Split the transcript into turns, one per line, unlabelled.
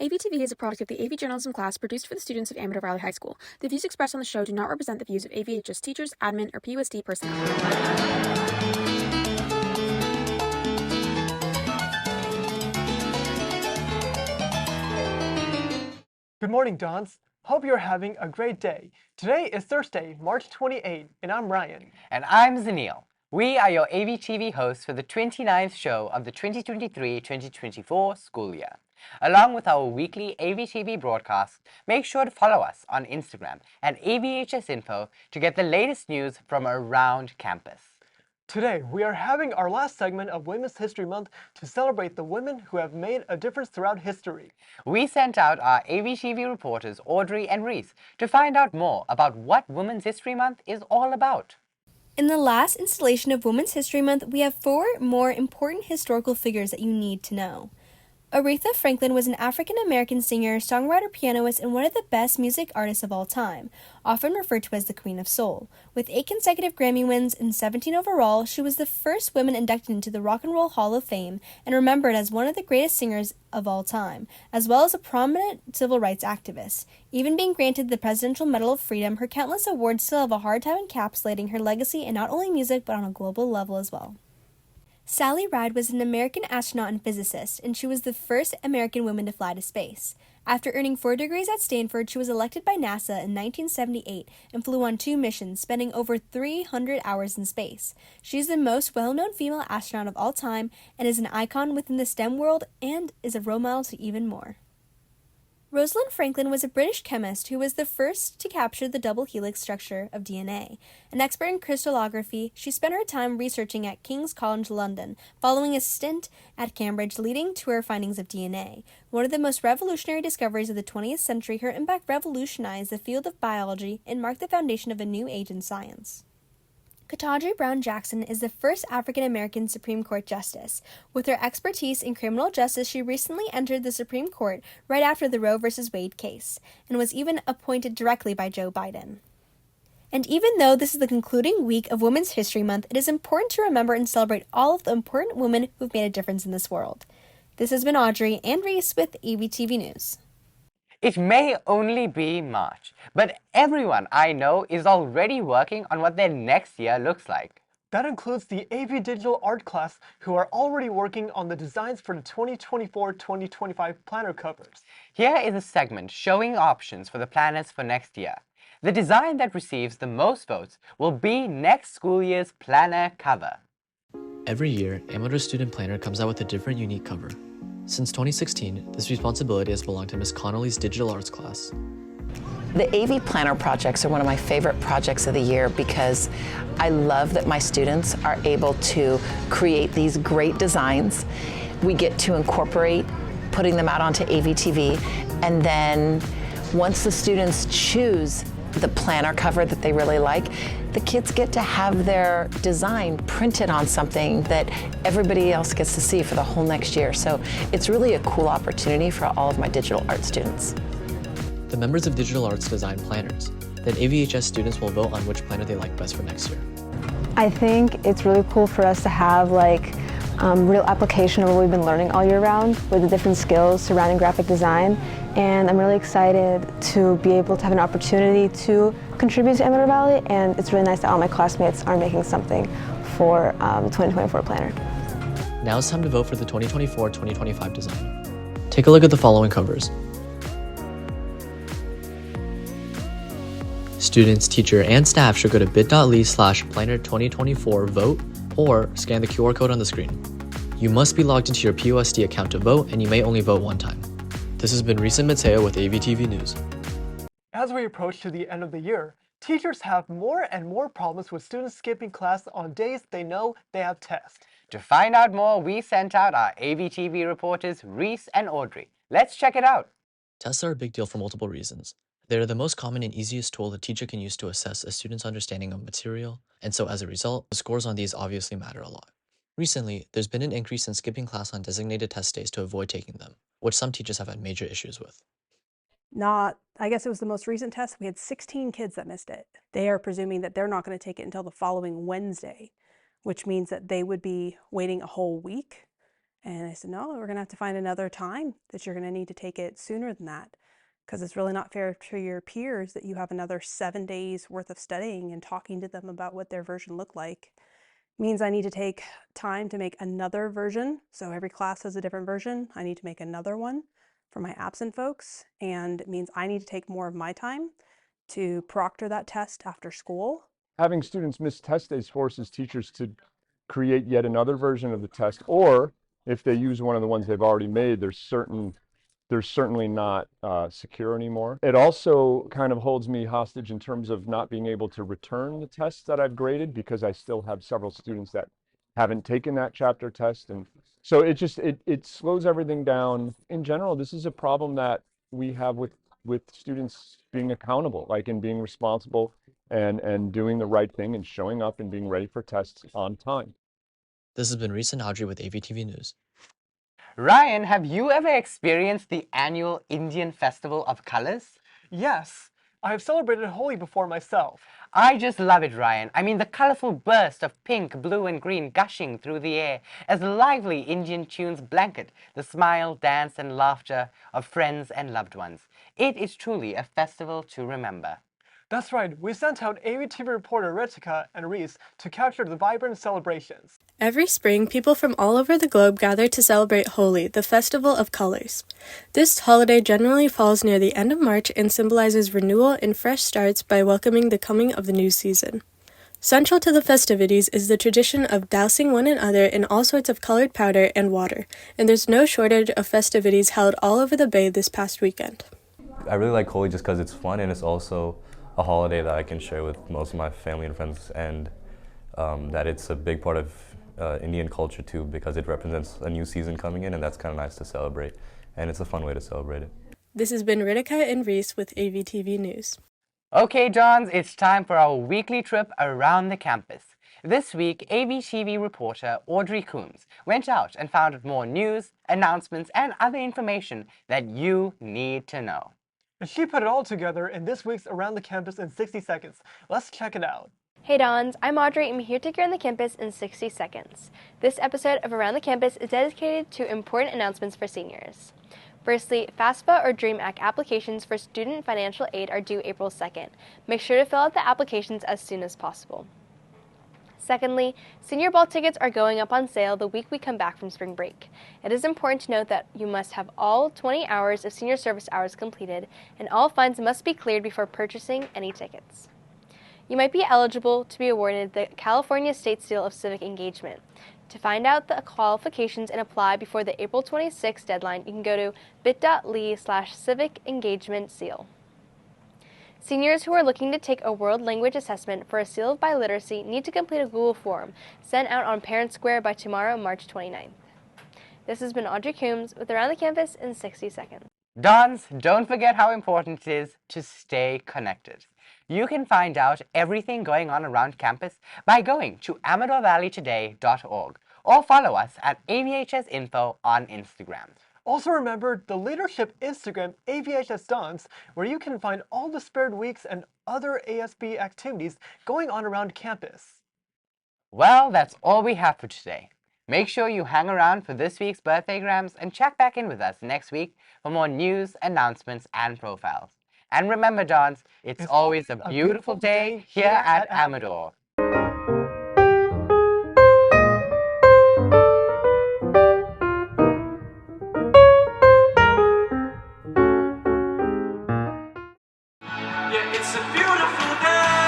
AVtv is a product of the AV journalism class produced for the students of Amador Valley High School. The views expressed on the show do not represent the views of AVHS teachers, admin, or PUSD personnel.
Good morning, Dons. Hope you're having a great day. Today is Thursday, March 28, and I'm Ryan.
And I'm Zanil. We are your AVtv hosts for the 29th show of the 2023-2024 school year. Along with our weekly AVtv broadcasts, make sure to follow us on Instagram at AVHSinfo to get the latest news from around campus.
Today, we are having our last segment of Women's History Month to celebrate the women who have made a difference throughout history.
We sent out our AVtv reporters Audrey and Reese to find out more about what Women's History Month is all about.
In the last installation of Women's History Month, we have 4 more important historical figures that you need to know. Aretha Franklin was an African-American singer, songwriter, pianist, and one of the best music artists of all time, often referred to as the Queen of Soul. With 8 consecutive Grammy wins and 17 overall, she was the first woman inducted into the Rock and Roll Hall of Fame and remembered as one of the greatest singers of all time, as well as a prominent civil rights activist. Even being granted the Presidential Medal of Freedom, her countless awards still have a hard time encapsulating her legacy in not only music but on a global level as well. Sally Ride was an American astronaut and physicist, and she was the first American woman to fly to space. After earning 4 degrees at Stanford, she was elected by NASA in 1978 and flew on 2 missions, spending over 300 hours in space. She is the most well-known female astronaut of all time and is an icon within the STEM world and is a role model to even more. Rosalind Franklin was a British chemist who was the first to capture the double helix structure of DNA. An expert in crystallography, she spent her time researching at King's College London, following a stint at Cambridge leading to her findings of DNA. One of the most revolutionary discoveries of the 20th century, her impact revolutionized the field of biology and marked the foundation of a new age in science. Ketanji Brown Jackson is the first African-American Supreme Court justice. With her expertise in criminal justice, she recently entered the Supreme Court right after the Roe v. Wade case, and was even appointed directly by Joe Biden. And even though this is the concluding week of Women's History Month, it is important to remember and celebrate all of the important women who've made a difference in this world. This has been Audrey and Reese with AVtv News.
It may only be March, but everyone I know is already working on what their next year looks like.
That includes the AV Digital Art class, who are already working on the designs for the 2024-2025 planner covers.
Here is a segment showing options for the planners for next year. The design that receives the most votes will be next school year's planner cover.
Every year, Amador Student Planner comes out with a different unique cover. Since 2016, this responsibility has belonged to Ms. Connolly's Digital Arts class.
The AV Planner projects are one of my favorite projects of the year because I love that my students are able to create these great designs. We get to incorporate putting them out onto AVtv, and then once the students choose the planner cover that they really like, the kids get to have their design printed on something that everybody else gets to see for the whole next year. So it's really a cool opportunity for all of my digital art students.
The members of Digital Arts design planners. Then AVHS students will vote on which planner they like best for next year.
I think it's really cool for us to have real application of what we've been learning all year round with the different skills surrounding graphic design. And I'm really excited to be able to have an opportunity to contribute to Amador Valley, and it's really nice that all my classmates are making something for the 2024 planner.
Now it's time to vote for the 2024-2025 design. Take a look at the following covers. Students, teacher, and staff should go to bit.ly/planner2024vote or scan the QR code on the screen. You must be logged into your PUSD account to vote, and you may only vote one time. This has been Reese and Mateo with AVtv News.
As we approach to the end of the year, teachers have more and more problems with students skipping class on days they know they have tests.
To find out more, we sent out our AVtv reporters Reese and Audrey. Let's check it out.
Tests are a big deal for multiple reasons. They're the most common and easiest tool a teacher can use to assess a student's understanding of material, and so as a result, the scores on these obviously matter a lot. Recently, there's been an increase in skipping class on designated test days to avoid taking them, which some teachers have had major issues with.
I guess it was the most recent test. We had 16 kids that missed it. They are presuming that they're not going to take it until the following Wednesday, which means that they would be waiting a whole week And I said, no, we're going to have to find another time that you're going to need to take it sooner than that, because it's really not fair to your peers that you have another 7 days worth of studying and talking to them about what their version looked like. It means I need to take time to make another version. So every class has a different version. I need to make another one for my absent folks. And it means I need to take more of my time to proctor that test after school.
Having students miss test days forces teachers to create yet another version of the test, or if they use one of the ones they've already made, they're certainly not secure anymore. It also kind of holds me hostage in terms of not being able to return the tests that I've graded, because I still have several students that haven't taken that chapter test. And so it slows everything down. In general, this is a problem that we have with students being accountable, like, and being responsible and doing the right thing and showing up and being ready for tests on time.
This has been Reese and Audrey with AVtv News.
Ryan, have you ever experienced the annual Indian Festival of Colors?
Yes, I have celebrated Holi before myself.
I just love it, Ryan. I mean, the colorful burst of pink, blue, and green gushing through the air as lively Indian tunes blanket the smile, dance, and laughter of friends and loved ones. It is truly a festival to remember.
That's right, we sent out AVtv reporter Ritika and Reese to capture the vibrant celebrations.
Every spring, people from all over the globe gather to celebrate Holi, the festival of colors. This holiday generally falls near the end of March and symbolizes renewal and fresh starts by welcoming the coming of the new season. Central to the festivities is the tradition of dousing one another in all sorts of colored powder and water, and there's no shortage of festivities held all over the bay this past weekend.
I really like Holi just because it's fun, and it's also a holiday that I can share with most of my family and friends, and that it's a big part of Indian culture too, because it represents a new season coming in, and that's kind of nice to celebrate, and it's a fun way to celebrate it.
This has been Ritika and Reese with AVtv News.
Okay, Johns, it's time for our weekly trip around the campus. This week, AVtv reporter Audrey Coombs went out and found more news, announcements, and other information that you need to know.
And she put it all together in this week's Around the Campus in 60 seconds. Let's check it out.
Hey Dons, I'm Audrey and I'm here to take you around the campus in 60 seconds. This episode of Around the Campus is dedicated to important announcements for seniors. Firstly, FAFSA or DREAM Act applications for student financial aid are due April 2nd. Make sure to fill out the applications as soon as possible. Secondly, senior ball tickets are going up on sale the week we come back from spring break. It is important to note that you must have all 20 hours of senior service hours completed, and all funds must be cleared before purchasing any tickets. You might be eligible to be awarded the California State Seal of Civic Engagement. To find out the qualifications and apply before the April 26th deadline, you can go to bit.ly/civic-engagement-seal. Seniors who are looking to take a world language assessment for a Seal of Biliteracy need to complete a Google form sent out on Parent Square by tomorrow, March 29th. This has been Audrey Coombs with Around the Campus in 60 seconds.
Dons, don't forget how important it is to stay connected. You can find out everything going on around campus by going to amadorvalleytoday.org or follow us at AVHS Info on Instagram.
Also remember the Leadership Instagram AVHS Dons, where you can find all the spared weeks and other ASB activities going on around campus.
Well, that's all we have for today. Make sure you hang around for this week's birthdaygrams and check back in with us next week for more news, announcements, and profiles. And remember, Dons, it's always a beautiful day here at Amador.
Yeah, it's a beautiful day.